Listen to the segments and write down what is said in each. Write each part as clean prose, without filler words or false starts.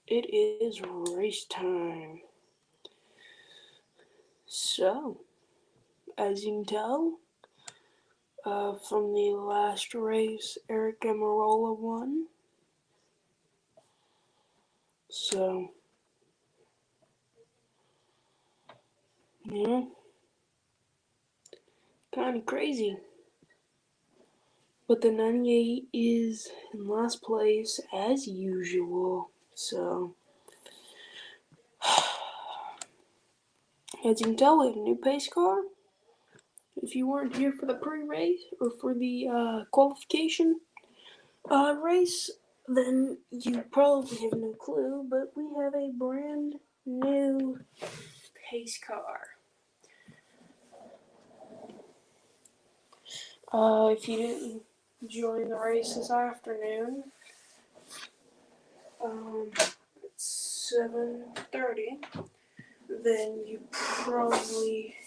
It is race time. So, as you can tell, from the last race, Eric Amarola won. So, yeah, kind of crazy. But the 98 is in last place as usual. So, as you can tell, we have a new pace car. If you weren't here for the pre-race or for the qualification race, then you probably have no clue. But we have a brand new pace car. If you didn't join the race this afternoon, at 7:30, then you probably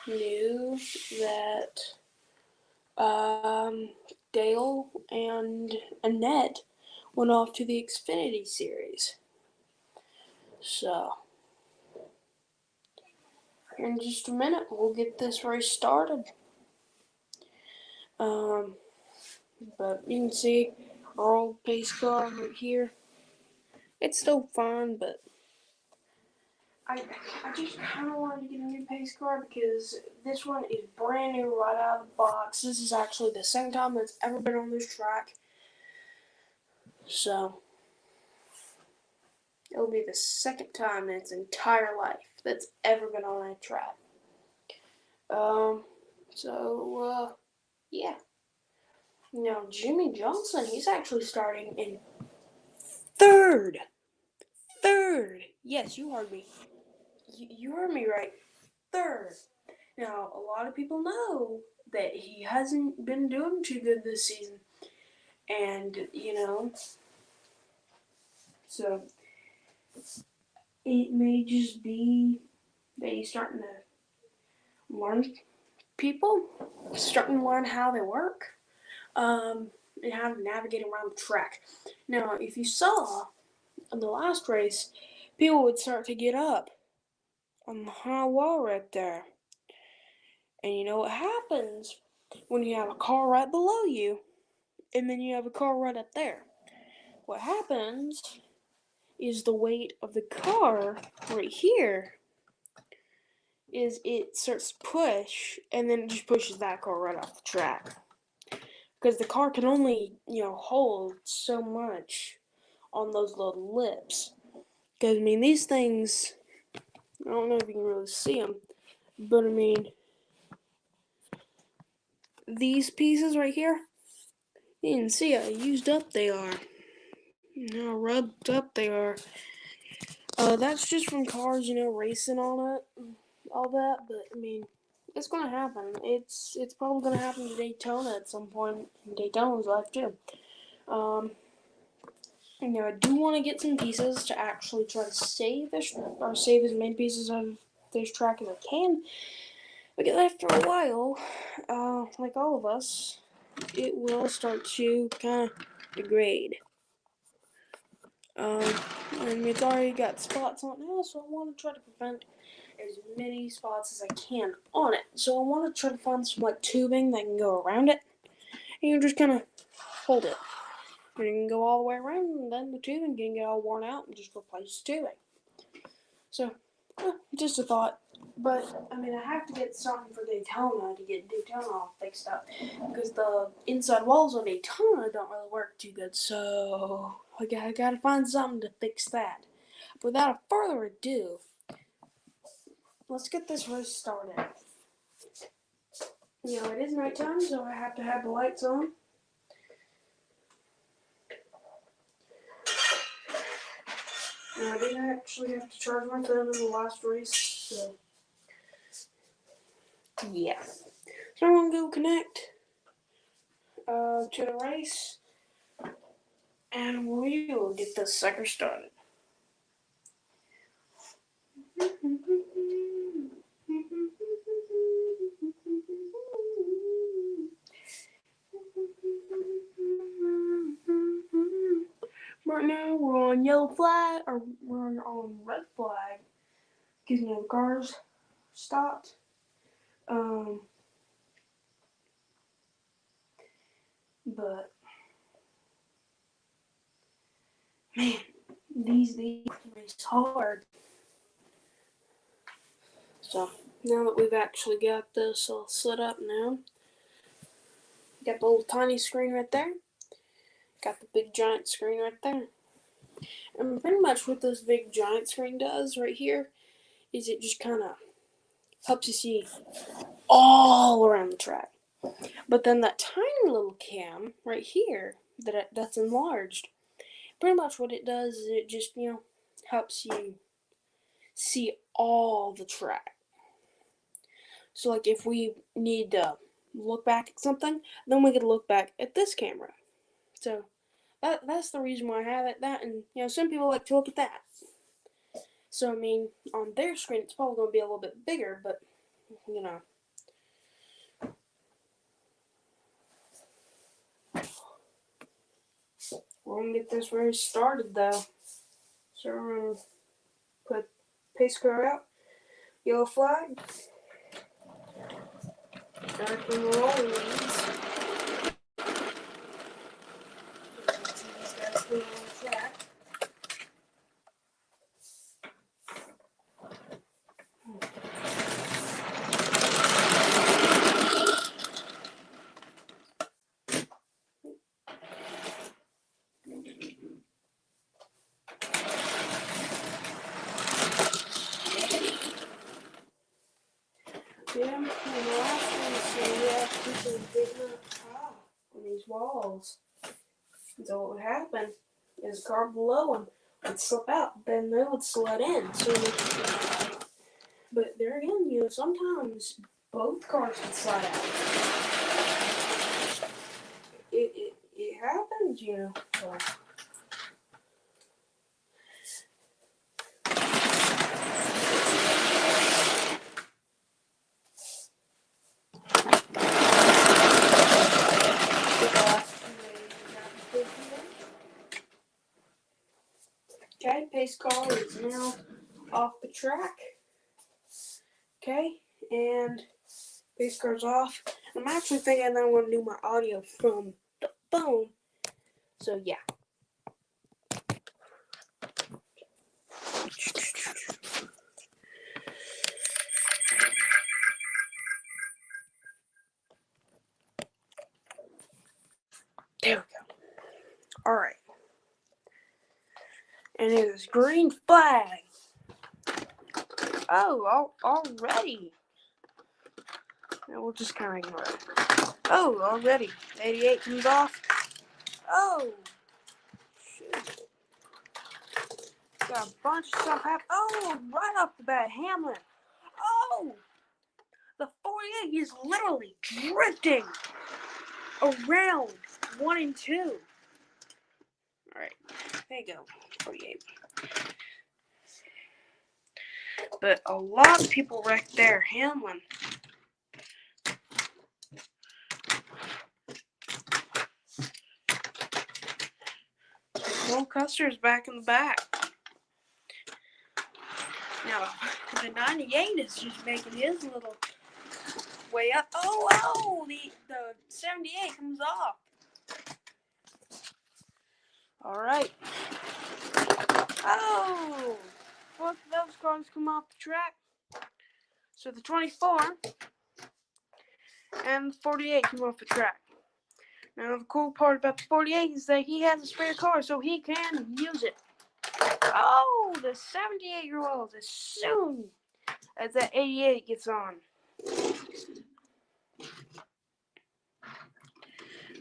knew that Dale and Annette went off to the Xfinity Series. So, here in just a minute, we'll get this race started. But you can see our old pace car right here. It's still fine, but I just kind of wanted to get a new pace car because this one is brand new right out of the box. This is actually the second time it's ever been on this track. So, it'll be the second time in its entire life that's ever been on a track. Yeah. Now, Jimmy Johnson, he's actually starting in third. Third. Yes, you heard me. You heard me right. Third. Now, a lot of people know that he hasn't been doing too good this season. And, so it may just be that he's starting to learn people, starting to learn how they work, and how to navigate around the track. Now, if you saw in the last race, people would start to get up on the high wall right there. And you know what happens when you have a car right below you, and then you have a car right up there? What happens is the weight of the car right here is it starts to push, and then it just pushes that car right off the track. Because the car can only, hold so much on those little lips. Because, these things, I don't know if you can really see them, but, these pieces right here, you can see how used up they are, how rubbed up they are. That's just from cars, racing on it, all that, but, it's gonna happen. It's probably gonna happen to Daytona at some point in Daytona's life, too. I do want to get some pieces to actually try to save this, or save as many pieces of this track as I can. Because after a while, like all of us, it will start to kind of degrade. And it's already got spots on it now, so I want to try to prevent as many spots as I can on it. So I want to try to find some tubing that can go around it, and you just kind of hold it. And you can go all the way around, and then the tubing can get all worn out, and just replace the tubing. So, just a thought. But, I have to get something for Daytona to get Daytona all fixed up. Because the inside walls of Daytona don't really work too good. So, I gotta find something to fix that. Without further ado, let's get this race started. It is nighttime, so I have to have the lights on. I didn't actually have to charge my phone in the last race, so yeah. So I'm gonna go connect to the race, and we will get this sucker started. Right now we're on yellow flag, or we're on red flag, because the cars stopped. But man, these race hard. So now that we've actually got this all set up now, got the little tiny screen right there, got the big giant screen right there. And pretty much what this big giant screen does right here is it just kind of helps you see all around the track. But then that tiny little cam right here that's enlarged, pretty much what it does is it just, helps you see all the track. So like if we need to look back at something, then we could look back at this camera. So that's the reason why I have it. That, and some people like to look at that. So I mean, on their screen it's probably going to be a little bit bigger, but we're going to get this race started though. So we're going to put pace car out, yellow flag, start from the rolling lanes. These guys put on the track. Yeah, and the last one, so we have people digging up on these walls. And so what would happen is a car below them would slip out, then they would slide in. So, but there again, sometimes both cars would slide out. It happens, So. Okay, pace car is now off the track. Okay, and pace car's off. I'm actually thinking that I'm going to do my audio from the phone. So yeah. There we go. Alright. And it is green flag. Oh, already. Now we'll just kind of ignore it. Oh, already. 88 comes off. Oh, shoot. Got a bunch of stuff happening. Oh, right off the bat, Hamlin. Oh, the 48 is literally drifting around 1 and 2. Alright, there you go, 48. But a lot of people wrecked there. Hamlin. Cole Custer's back in the back. Now, the 98 is just making his little way up. Oh, the 78 comes off. All right. Oh, both of those cars come off the track. So the 24 and the 48 come off the track. Now, the cool part about the 48 is that he has a spare car, so he can use it. Oh, the 78-year-old, as soon as that 88 gets on.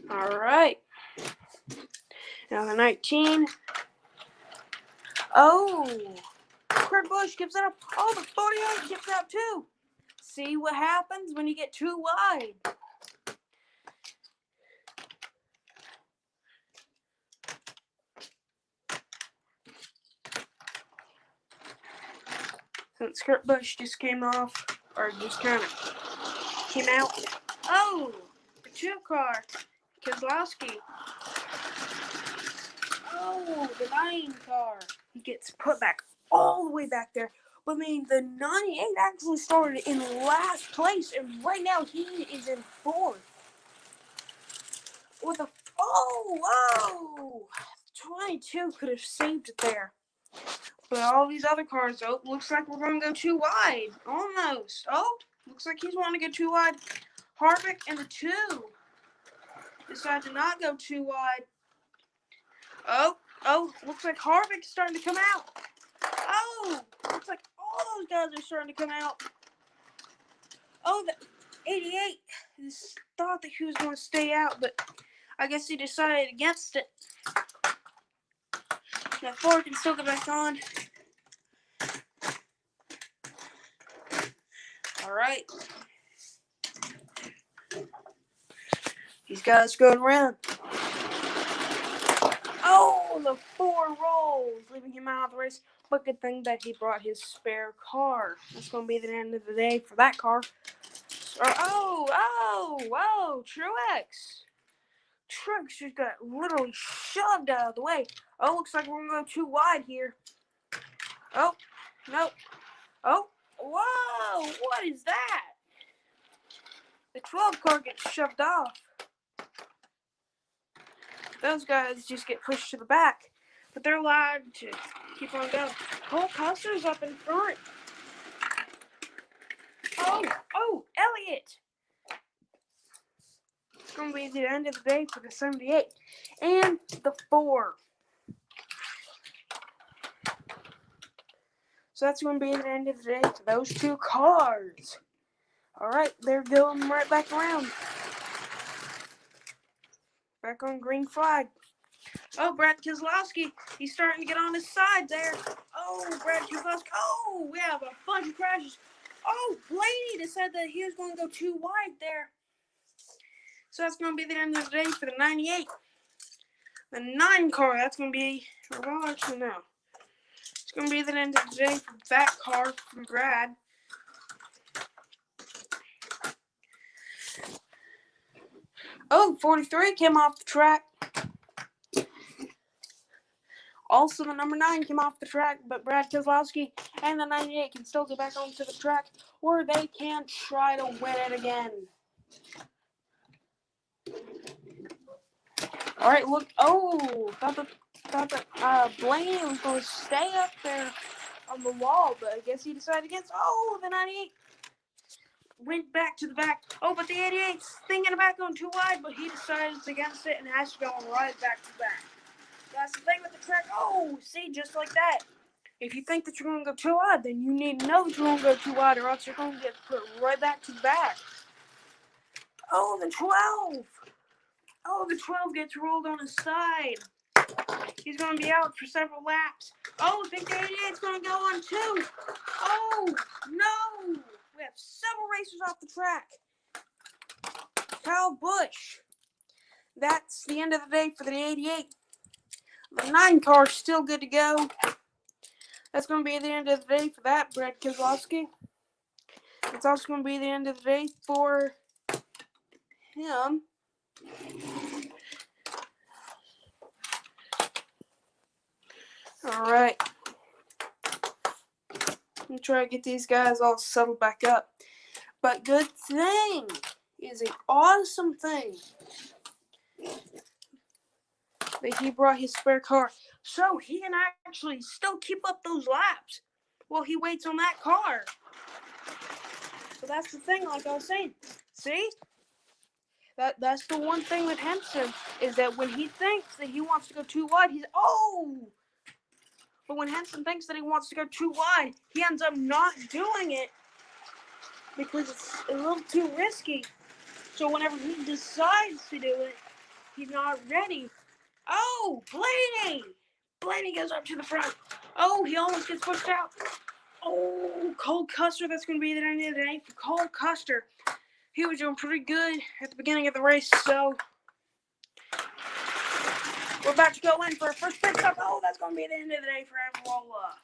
All right. Now the 19. Oh, Kurt Busch gives it up. Oh, the 48 gives it up too. See what happens when you get too wide. Since Kurt Busch just came off, or just kind of came out. Oh, the 2 car, Keselowski. no, the 9 car. He gets put back all the way back there. But I mean, the 98 actually started in last place, and right now he is in 4th. With a whoa! 22 could have saved it there. But all these other cars, looks like we're going to go too wide. Almost. Looks like he's wanting to go too wide. Harvick and the 2 decide to not go too wide. Looks like Harvick's starting to come out. Looks like all those guys are starting to come out. The 88 thought that he was going to stay out, but I guess he decided against it. That 4 can still get back on. All right. These guys going around. The 4 rolls, leaving him out of the race. But good thing that he brought his spare car. That's going to be the end of the day for that car. Truex. Truex just got literally shoved out of the way. Looks like we're going to go too wide here. No. Whoa, what is that? The 12 car gets shoved off. Those guys just get pushed to the back. But they're allowed to keep on going. Cole Custer's up in front. Elliott. It's going to be the end of the day for the 78 and the 4. So that's going to be the end of the day for those 2 cars. All right, they're going right back around. Back on green flag. Brad Keselowski, he's starting to get on his side there. Brad Keselowski. We have a bunch of crashes. Blaney decided that he was going to go too wide there. So that's going to be the end of the day for the 98. The 9 car, that's going to be, no. It's going to be the end of the day for that car from Brad. 43 came off the track. Also, the number 9 came off the track, but Brad Keselowski and the 98 can still get back onto the track, or they can try to win it again. All right, look. Thought that Blaney was going to stay up there on the wall, but I guess he decided against. The 98 went back to the back. But the 88's thinking about going too wide, but he decides against it and has to go right back to back. That's the thing with the track. See, just like that. If you think that you're going to go too wide, then you need to know that you're going to go too wide, or else you're going to get put right back to the back. The 12. The 12 gets rolled on his side. He's going to be out for several laps. I think the 88's going to go on too. No. We have several racers off the track. Kyle Busch. That's the end of the day for the 88. The 9 car is still good to go. That's going to be the end of the day for that, Brad Keselowski. It's also going to be the end of the day for him. All right. Let me try to get these guys all settled back up. But good thing is an awesome thing that he brought his spare car, so he can actually still keep up those laps while he waits on that car. So that's the thing, like I was saying. See? That's the one thing with Henson, is that when he thinks that he wants to go too wide, but when Henson thinks that he wants to go too wide, he ends up not doing it because it's a little too risky. So whenever he decides to do it, he's not ready. Blaney! Blaney goes up to the front. He almost gets pushed out. Cole Custer, that's going to be the end of the day for Cole Custer. He was doing pretty good at the beginning of the race, so we're about to go in for our first pit stop. That's going to be the end of the day for Avarola.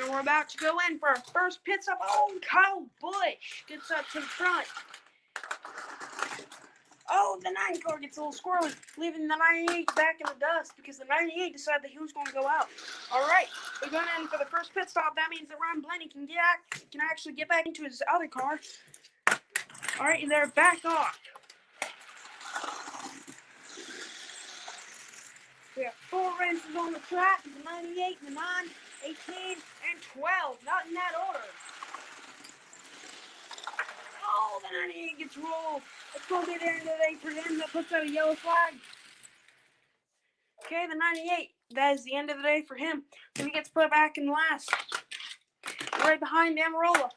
And we're about to go in for our first pit stop. Kyle Busch gets up to the front. Oh, the 9 car gets a little squirrely, leaving the 98 back in the dust because the 98 decided that he was going to go out. All right, we're going in for the first pit stop. That means that Ryan Blaney can actually get back into his other car. All right, and they're back off. We have 4 races on the track: the 98, the 9, 18, and 12. Not in that order. Oh, the 98 gets rolled. It's going to be the end of the day for him. That puts out a yellow flag. Okay, the 98. That is the end of the day for him. Then he gets put back in last, right behind Amarola.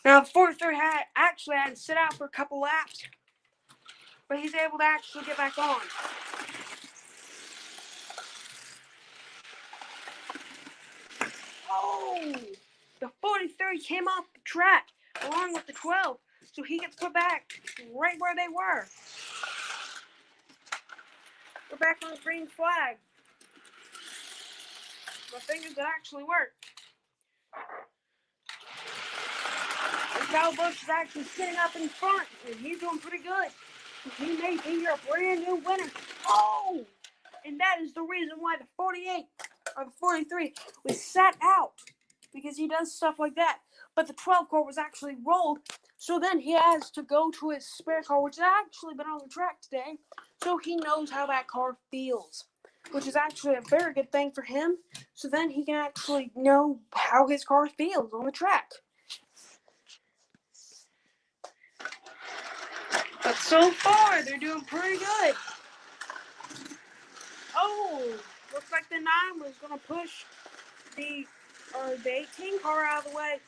Now, the 43 actually had to sit out for a couple laps, but he's able to actually get back on. Oh, the 43 came off the track along with the 12, so he gets put back right where they were. We're back on the green flag. My fingers that actually work. And Kyle Busch is actually sitting up in front, and he's doing pretty good. He may be your brand new winner. Oh! And that is the reason why the 48 or the 43 was sat out, because he does stuff like that. But the 12 car was actually rolled, so then he has to go to his spare car, which has actually been on the track today, so he knows how that car feels, which is actually a very good thing for him. So then he can actually know how his car feels on the track. But so far, they're doing pretty good. Oh, looks like the 9 was going to push the 18 car out of the way.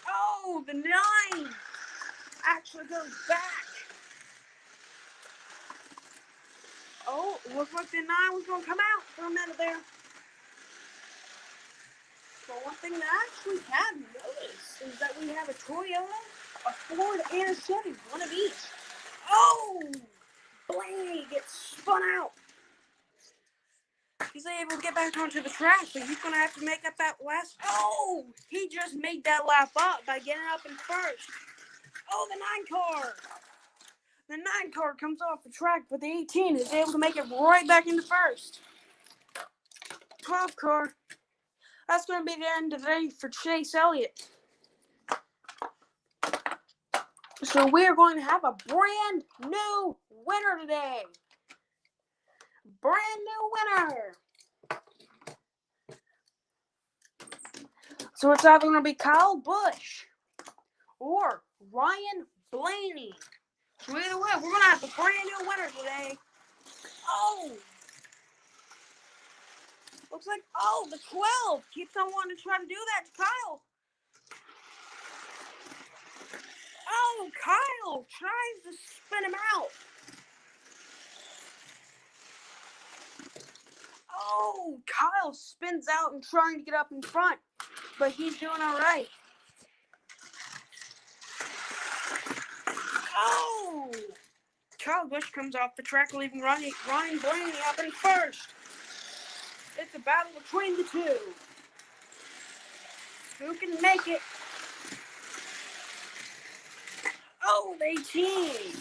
Oh, the 9 actually goes back. Oh, looks like the 9 was going to come out for a minute there. But one thing that I actually have noticed is that we have a Toyota, a Ford, and a Chevy, one of each. Oh, Blaney gets spun out. He's able to get back onto the track, but he's going to have to make up that last. Oh, he just made that lap up by getting up in first. Oh, the 9 car. The 9 car comes off the track, but the 18 is able to make it right back into first. 12 car. That's going to be the end of the day for Chase Elliott. So we're going to have a brand new winner today. Brand new winner. So it's either going to be Kyle Busch or Ryan Blaney. So either way, we're going to have a brand new winner today. Oh! Looks like, the 12 keeps on wanting to try to do that to Kyle. Oh, Kyle tries to spin him out. Oh, Kyle spins out and trying to get up in front, but he's doing all right. Oh! Kyle Busch comes off the track, leaving Ryan Blaney up in first. It's a battle between the two. Who can make it? Oh, the 18.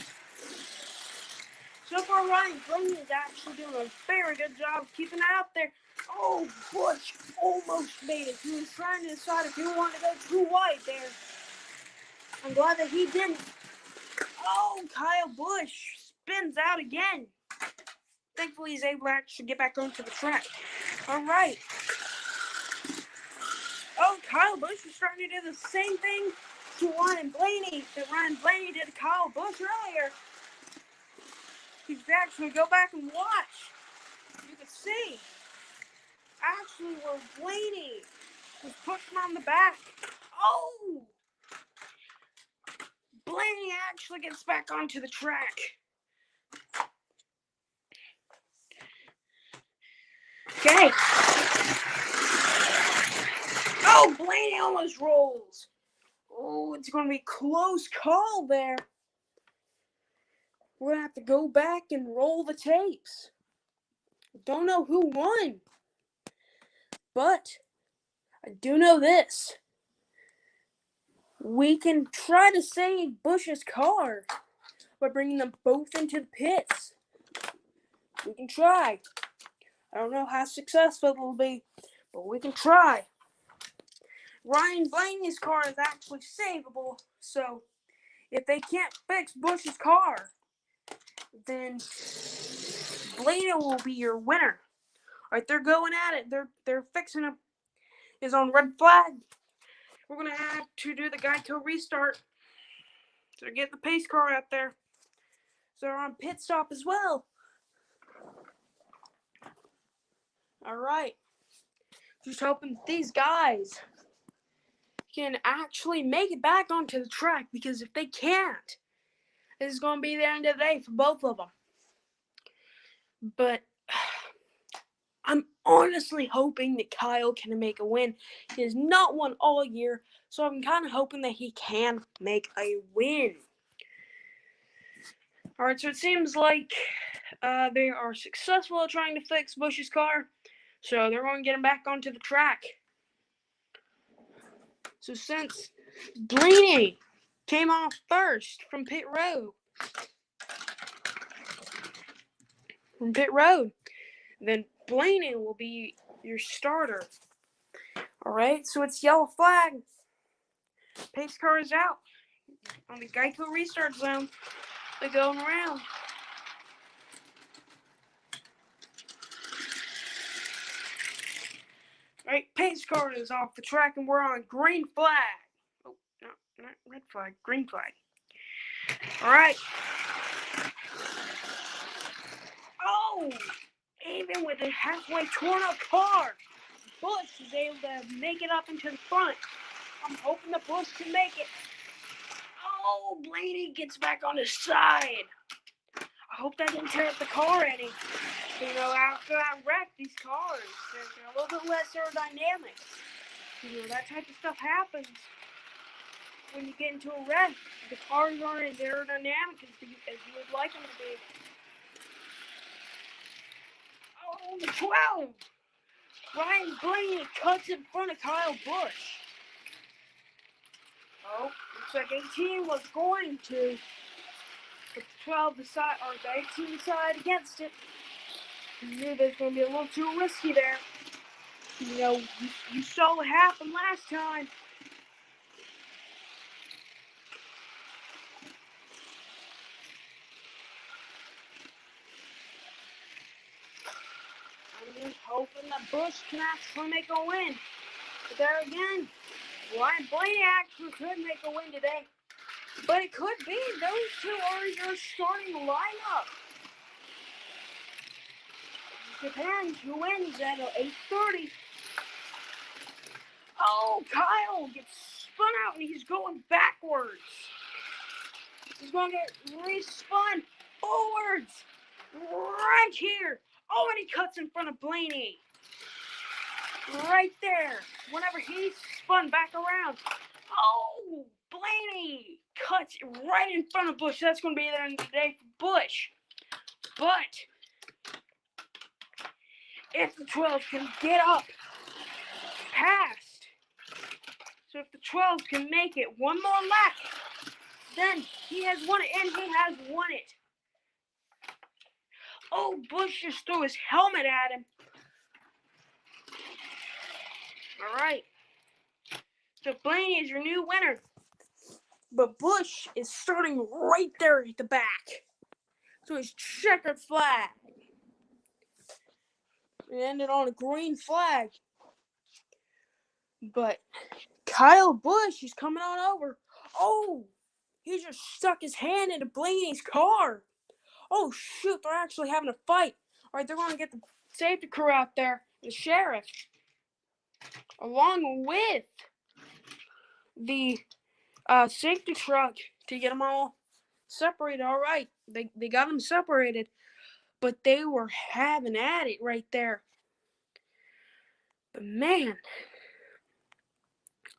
So far, Ryan Blaney is actually doing a very good job of keeping it out there. Oh, Busch almost made it. He was trying to decide if he wanted to go too wide there. I'm glad that he didn't. Oh, Kyle Busch spins out again. Thankfully, he's able to actually get back onto the track. All right. Oh, Kyle Busch is starting to do the same thing to Ryan Blaney that Ryan Blaney did to Kyle Busch earlier. You can actually go back and watch. You can see actually where Blaney was pushing on the back. Oh! Blaney actually gets back onto the track. Okay. Oh, Blaney almost rolls. Oh, it's going to be a close call there. We're going to have to go back and roll the tapes. Don't know who won. But I do know this. We can try to save Bush's car by bringing them both into the pits. We can try. I don't know how successful it'll be, but we can try. Ryan Blaney's car is actually savable, so if they can't fix Bush's car, then Blaney will be your winner. Alright, they're going at it. They're fixing him. Is on red flag. We're gonna have to do the Geico restart. So get the pace car out there. So they're on pit stop as well. Alright. Just hoping these guys can actually make it back onto the track, because if they can't, this is going to be the end of the day for both of them. But I'm honestly hoping that Kyle can make a win. He has not won all year, so I'm kind of hoping that he can make a win. Alright, so it seems like they are successful at trying to fix Bush's car, so they're going to get him back onto the track. So since Blaney came off first from pit road, then Blaney will be your starter. Alright, so it's yellow flag. Pace car is out on the Geico restart zone. They're going around. Alright, pace car is off the track and we're on green flag. Oh, no, not red flag, green flag. Alright. Oh! Even with a halfway torn up car, Bush is able to make it up into the front. I'm hoping the Bush can make it. Oh, Blaney gets back on his side. I hope that didn't tear up the car any. You know, after I wrecked these cars, they're a little bit less aerodynamic. You know, that type of stuff happens when you get into a wreck. The cars aren't as aerodynamic as you would like them to be. Oh, the 12! Ryan Blaney cuts in front of Kyle Busch. Oh, looks like 18 was going to. But the 12 decide, or the 18 decided against it. You knew that was going to be a little too risky there. You know, you saw what happened last time. I'm just hoping that Busch can actually make a win. But there again, Ryan Blaney actually could make a win today. But it could be those two are your starting lineup. It depends who wins at 8:30. Oh, Kyle gets spun out and he's going backwards. He's going to get re-spun forwards. Right here. Oh, and he cuts in front of Blaney. Right there. Whenever he spun back around. Oh, Blaney cuts right in front of Busch. That's going to be the end of the day for Busch. But if the 12 can get up past, so if the 12 can make it one more lap, then he has won it, and he has won it. Oh, Busch just threw his helmet at him. All right. So Blaney is your new winner. But Busch is starting right there at the back. So it's checkered flag. It ended on a green flag. But Kyle Busch is coming on over. Oh, he just stuck his hand into Blaney's car. Oh, shoot, they're actually having a fight. All right, they're going to get the safety crew out there, the sheriff, along with the safety truck to get them all separated. All right, they got them separated, but they were having at it right there. But man,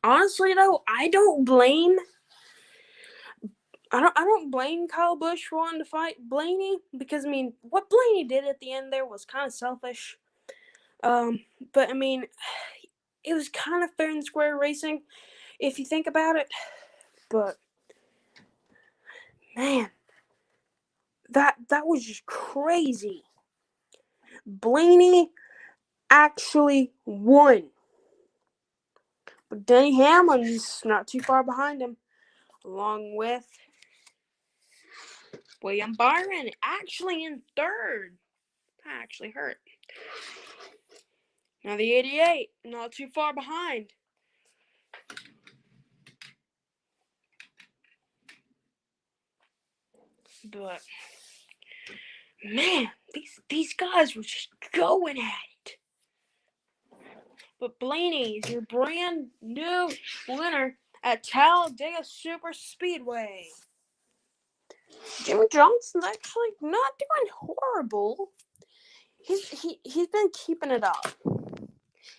honestly though, I don't blame Kyle Busch for wanting to fight Blaney, because I mean, what Blaney did at the end there was kind of selfish. But I mean, it was kind of fair and square racing if you think about it. But man, that was just crazy. Blaney actually won. But Denny Hamlin's not too far behind him, along with William Byron, actually in third. That actually hurt. Now the 88, not too far behind. But man, these guys were just going at it. But Blaney is your brand new winner at Talledega Super Speedway. Jimmy Johnson's actually not doing horrible. He's been keeping it up.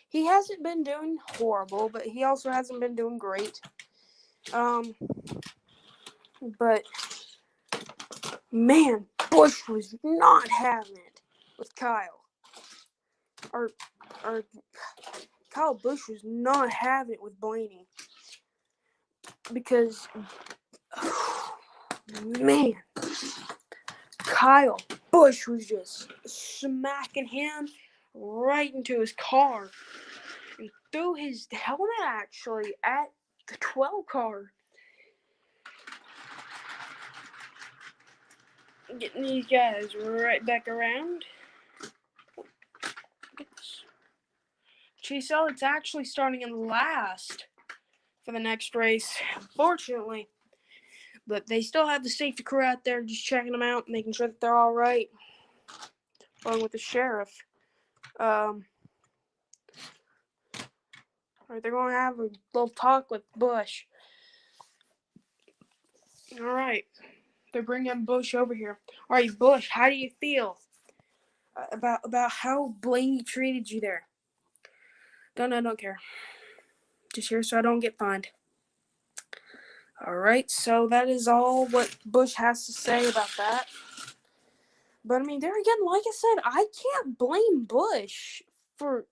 He hasn't been doing horrible, but he also hasn't been doing great. But man, Busch was not having it with Kyle. Or Kyle Busch was not having it with Blaney. Because man, Kyle Busch was just smacking him right into his car and threw his helmet actually at the 12 car. Getting these guys right back around. Chase Elliott's actually starting in last for the next race, fortunately. But they still have the safety crew out there just checking them out, making sure that they're all right, along with the sheriff. They're going to have a little talk with Busch. All right. They're bringing Busch over here. All right, Busch, how do you feel about how Blaney treated you there? Don't care. Just here so I don't get fined. All right, so that is all what Busch has to say about that. But I mean, there again, like I said, I can't blame Busch for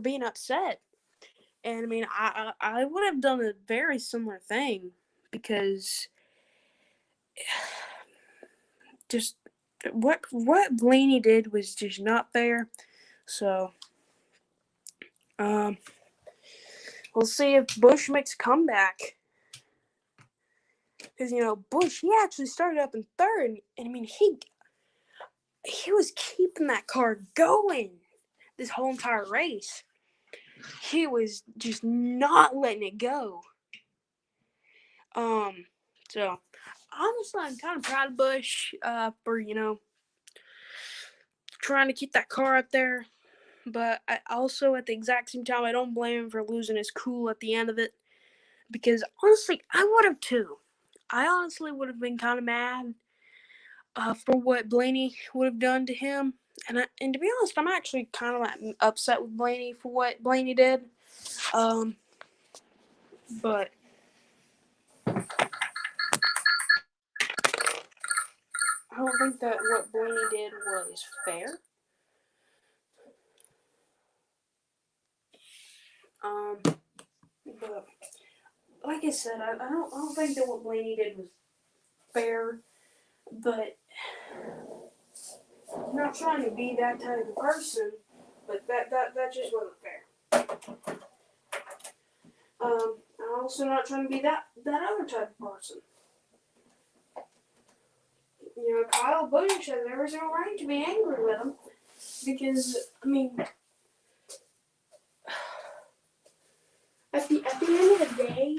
being upset. And I mean, I would have done a very similar thing because just what Blaney did was just not fair. So, we'll see if Busch makes a comeback. Because Busch, he actually started up in third, and I mean he was keeping that car going this whole entire race. He was just not letting it go. So honestly, I'm kind of proud of Busch for trying to keep that car up there. But I also, at the exact same time, I don't blame him for losing his cool at the end of it. Because honestly, I would have too. I honestly would have been kind of mad for what Blaney would have done to him. And to be honest, I'm actually kind of like upset with Blaney for what Blaney did. But I don't think that what Blaney did was fair. But like I said, I don't think that what Blaney did was fair. But I'm not trying to be that type of person. But that just wasn't fair. I'm also not trying to be that other type of person. Kyle Busch has every single right to be angry with him because, I mean, at the end of the day,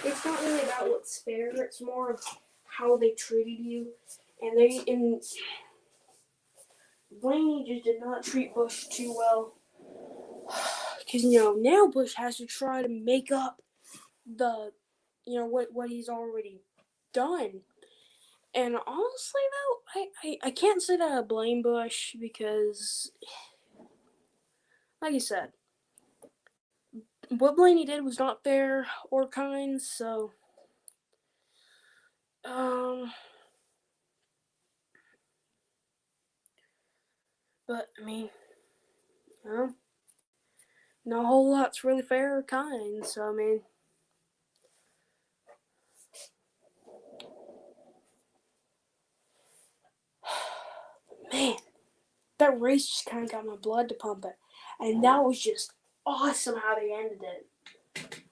it's not really about what's fair. It's more of how they treated you, and Blaney just did not treat Busch too well because now Busch has to try to make up the what he's already done. And honestly, though, I can't say that I blame Busch because, like I said, what Blaney did was not fair or kind. So, but I mean, You know, not a whole lot's really fair or kind. So I mean, man, that race just kind of got my blood to pumping, and that was just awesome how they ended it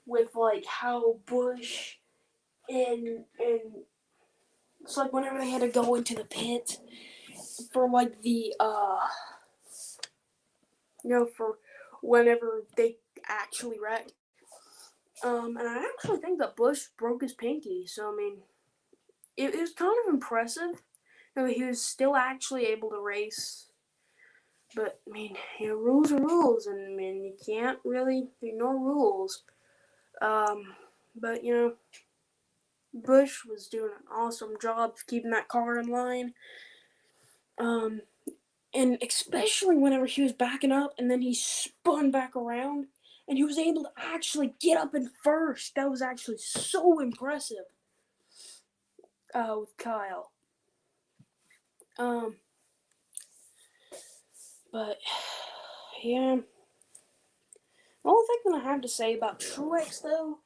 with like how Bush and it's like whenever they had to go into the pit for like the for whenever they actually wrecked. And I actually think that Bush broke his pinky, so I mean, it was kind of impressive. He was still actually able to race, but I mean, rules are rules, and I mean, you can't really ignore rules. But Bush was doing an awesome job of keeping that car in line. Um, and especially whenever he was backing up and then he spun back around and he was able to actually get up in first. That was actually so impressive with Kyle. Um, but yeah, the only thing that I have to say about Truex though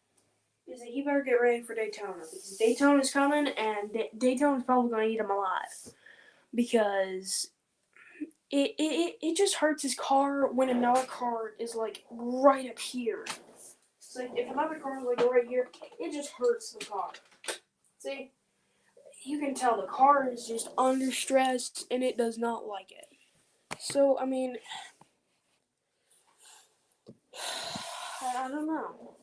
is that he better get ready for Daytona because Daytona's coming and Daytona's probably going to eat him alive because it just hurts his car when another car is like right up here. So if another car is like right here, it just hurts the car. See, you can tell the car is just under stress and it does not like it. So I mean, I don't know.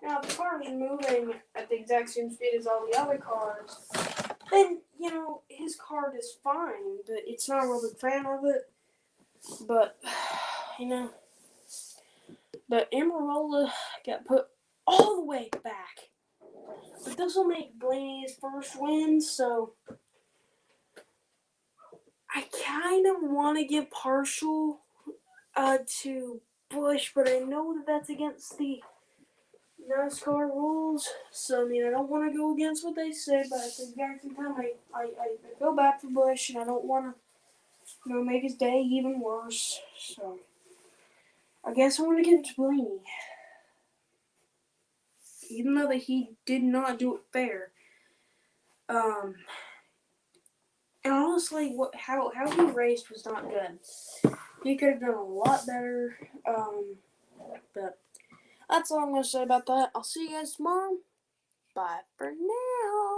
Now if the car is moving at the exact same speed as all the other cars, then his car is fine. But it's not a real big fan of it. But you know, but Amarola got put all the way back. But this will make Blaney's first win, so I kind of want to give partial to Bush, but I know that that's against the NASCAR rules. So I mean, I don't want to go against what they say, but at the exact same time, I go back for Bush, and I don't want to make his day even worse. So I guess I want to give it to Blaney, even though that he did not do it fair. Um, and honestly, how he raced was not good. He could have done a lot better. But that's all I'm going to say about that. I'll see you guys tomorrow. Bye for now.